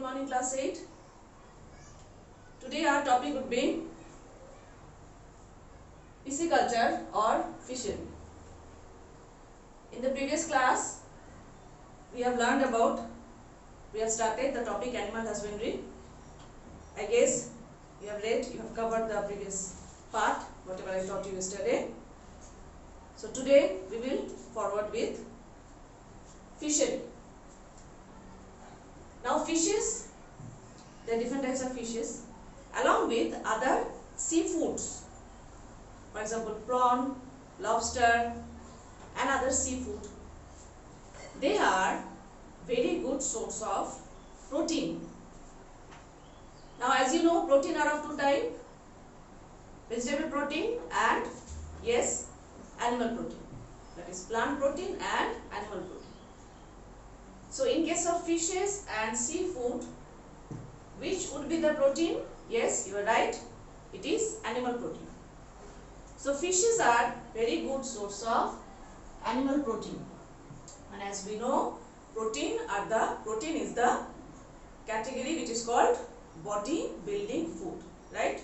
morning class 8. Today our topic would be pisciculture or fishery. In the previous class we have started the topic animal husbandry. I guess you have covered the previous part, whatever I taught you yesterday. So today we will forward with fishery. Now fishes, there are different types of fishes along with other seafoods. For example, prawn, lobster and other seafood. They are very good source of protein. Now as you know, protein are of two types, vegetable protein and yes, animal protein. That is plant protein and animal protein. So in case of fishes and seafood, which would be the protein? Yes, you are right, it is animal protein. So fishes are very good source of animal protein. And as we know, protein is the category which is called body building food, right?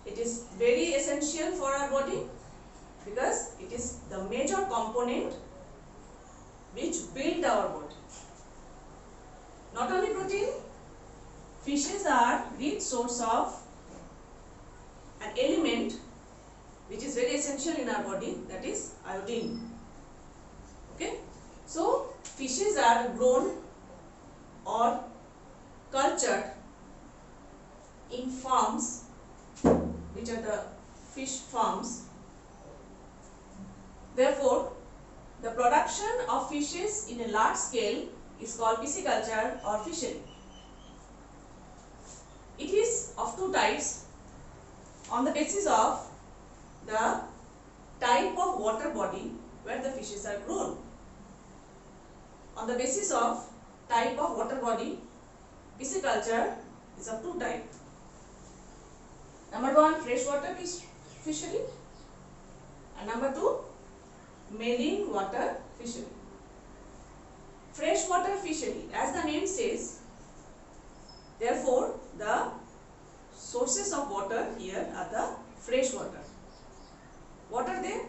It is very essential for our body because it is the major component which build our body. Not only protein, fishes are rich source of an element which is very essential in our body, that is iodine. Okay, so fishes are grown or cultured in farms, which are the fish farms. Therefore, the production of fishes in a large scale is called pisciculture or fishery. It is of two types on the basis of the type of water body where the fishes are grown. On the basis of type of water body, pisciculture is of two types. Number one, freshwater fishery, and number two, marine water fishery. Freshwater fishery, as the name says, therefore the sources of water here are the fresh water. What are they?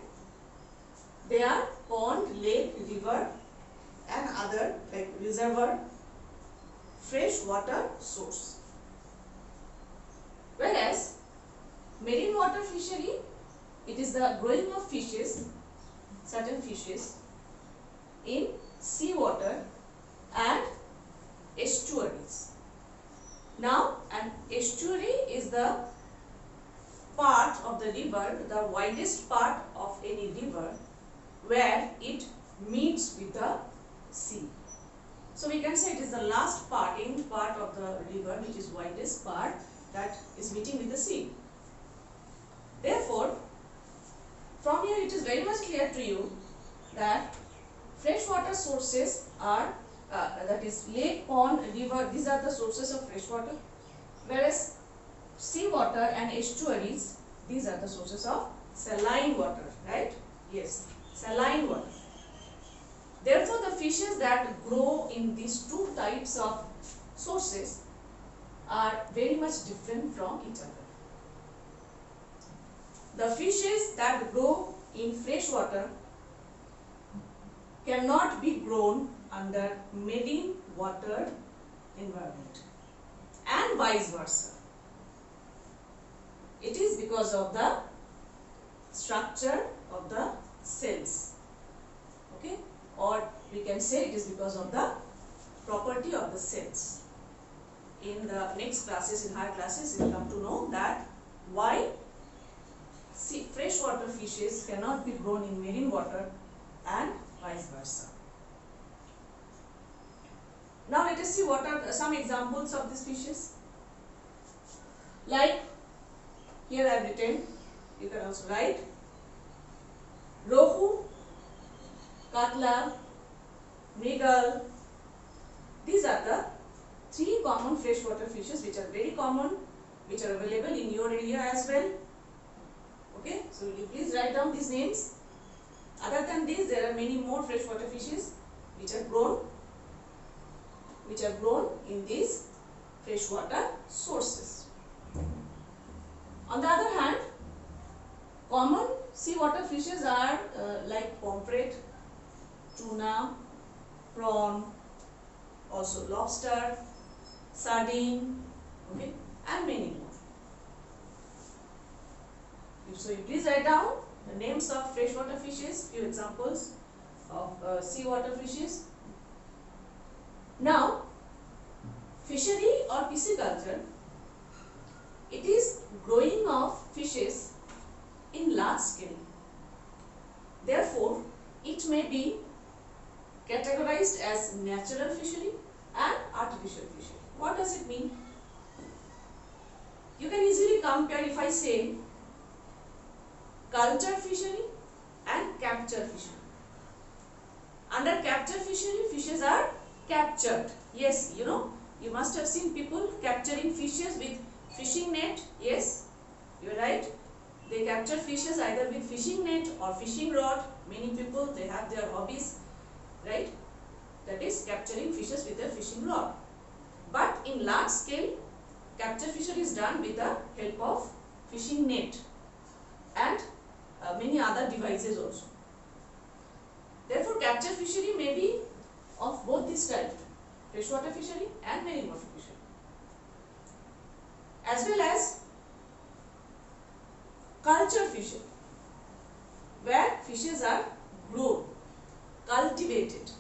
They are pond, lake, river and other like reservoir fresh water source. Whereas marine water fishery, it is the growing of fishes, certain fishes in seawater and estuaries. Now an estuary is the part of the river, the widest part of any river where it meets with the sea. So we can say it is the last part, end part of the river, which is widest part that is meeting with the sea. Therefore, from here it is very much clear to you that freshwater sources are that is lake, pond, river, these are the sources of freshwater, whereas seawater and estuaries, these are the sources of saline water, right? Yes, saline water. Therefore, the fishes that grow in these two types of sources are very much different from each other. The fishes that grow in freshwater cannot be grown under marine water environment and vice versa. It is because of the structure of the cells, okay, or we can say it is because of the property of the cells. In the next classes, in higher classes, you will come to know that why freshwater fishes cannot be grown in marine water and vice versa. Now let us see what are some examples of these fishes. Like here I have written, you can also write rohu, katla, mrigal. These are the three common freshwater fishes which are very common, which are available in your area as well. Okay, so will you please write down these names. Other than these, there are many more freshwater fishes which are grown which are grown in these freshwater sources. On the other hand, common seawater fishes are like pomfret, tuna, prawn, also lobster, sardine, okay, and many more. So you please write down the names of freshwater fishes, few examples of seawater fishes. Now, fishery or pisciculture, it is growing of fishes in large scale. Therefore, it may be categorized as natural fishery and artificial fishery. What does it mean? You can easily compare if I say culture fishery and capture fishery. Under capture fishery, fishes are captured. Yes, you know, you must have seen people capturing fishes with fishing net. Yes, you are right. They capture fishes either with fishing net or fishing rod. Many people, they have their hobbies, right? That is capturing fishes with a fishing rod. But in large scale, capture fishery is done with the help of fishing net and many other devices also. Therefore, capture fishery may be of both these types, freshwater fishery and marine fishery, as well as culture fishery, where fishes are grown, cultivated.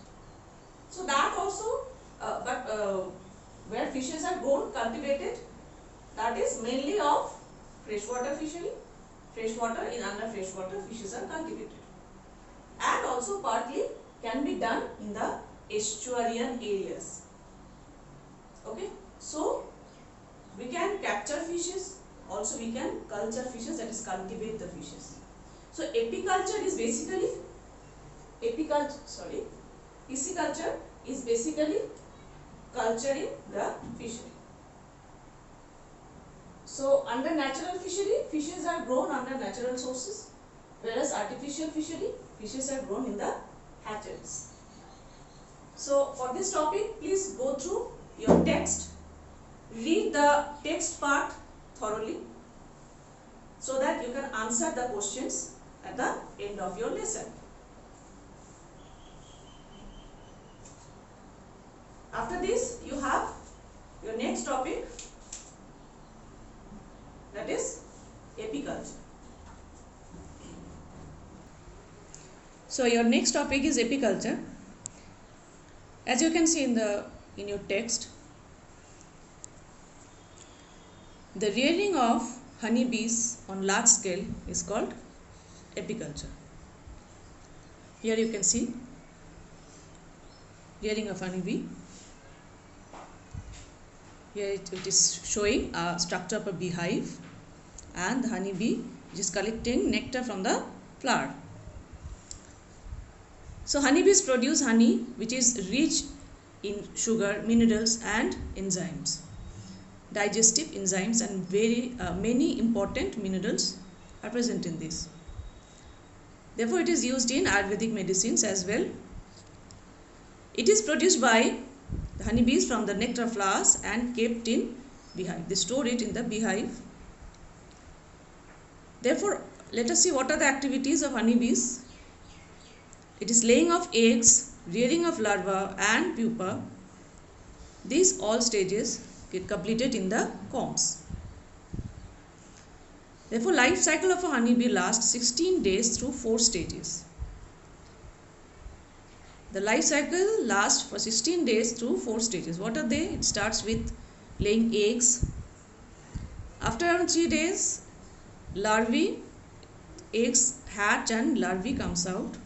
So that also, where fishes are grown, cultivated, that is mainly of freshwater fishery. Freshwater, in under freshwater, fishes are cultivated. And also partly can be done in the estuarian areas. Okay, so we can capture fishes, also we can culture fishes, that is cultivate the fishes. So pisciculture is basically culturing the fishery. So under natural fishery, fishes are grown under natural sources, whereas artificial fishery, fishes are grown in the hatcheries. So for this topic, please go through your text, read the text part thoroughly so that you can answer the questions at the end of your lesson. After this, you have your next topic, that is apiculture. So your next topic is apiculture. As you can see in your text, the rearing of honeybees on large scale is called apiculture. Here you can see rearing of honeybee. Here it is showing a structure of a beehive, and the honeybee is collecting nectar from the flower. So honeybees produce honey which is rich in sugar, minerals and enzymes, digestive enzymes, and many important minerals are present in this. Therefore, it is used in Ayurvedic medicines as well. It is produced by the honeybees from the nectar flowers and kept in beehive. They store it in the beehive. Therefore, let us see what are the activities of honeybees. It is laying of eggs, rearing of larvae and pupa. These all stages get completed in the combs. Therefore, life cycle of a honeybee lasts 16 days through 4 stages. The life cycle lasts for 16 days through 4 stages. What are they? It starts with laying eggs. After around 3 days, eggs hatch and larvae comes out.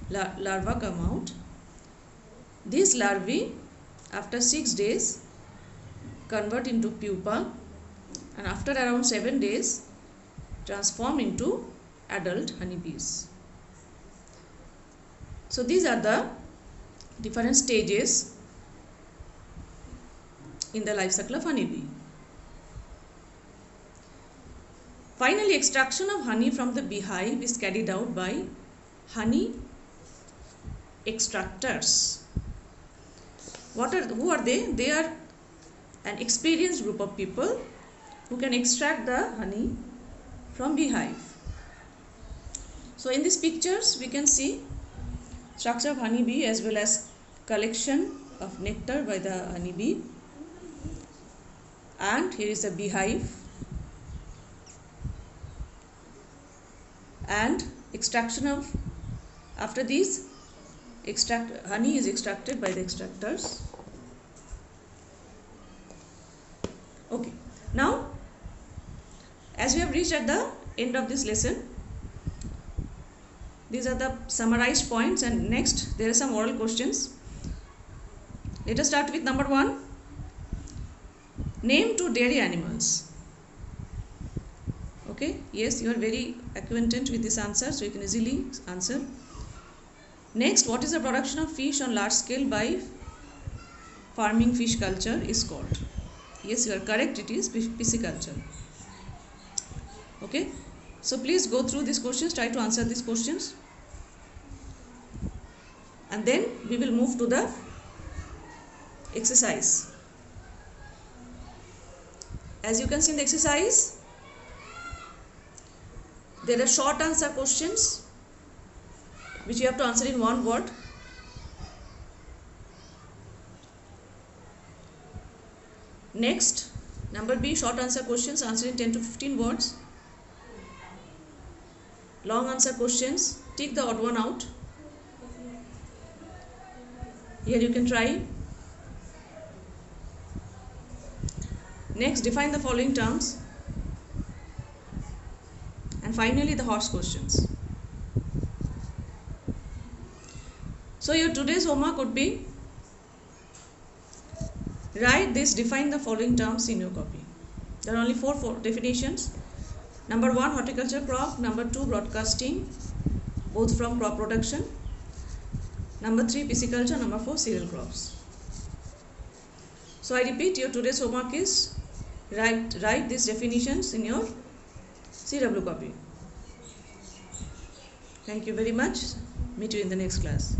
Larvae come out. These larvae, after 6 days, convert into pupa, and after around 7 days, transform into adult honeybees. So these are the different stages in the life cycle of honeybee. Finally, extraction of honey from the beehive is carried out by honey extractors. who are they? They are an experienced group of people who can extract the honey from beehive. So in these pictures we can see structure of honeybee as well as collection of nectar by the honeybee, and here is a beehive and extraction of, after these honey is extracted by the extractors. Okay, now as we have reached at the end of this lesson, these are the summarized points, and next there are some oral questions. Let us start with number 1. Name 2 dairy animals. Okay, yes, you are very acquainted with this answer, so you can easily answer. Next, what is the production of fish on large scale by farming fish culture is called? Yes, you are correct, it is pisciculture. Okay, so please go through these questions, try to answer these questions, and then we will move to the exercise. As you can see in the exercise, there are short answer questions which you have to answer in one word. Next, number B, short answer questions answered in 10 to 15 words. Long answer questions, take the odd one out. Here you can try. Next, define the following terms. And finally, the horse questions. So your today's homework would be, write this, define the following terms in your copy. There are only four definitions. Number 1, horticulture crop. Number 2, broadcasting, both from crop production. Number 3, pisciculture. Number 4, cereal crops. So I repeat, your today's homework is write these definitions in your CW copy. Thank you very much. Meet you in the next class.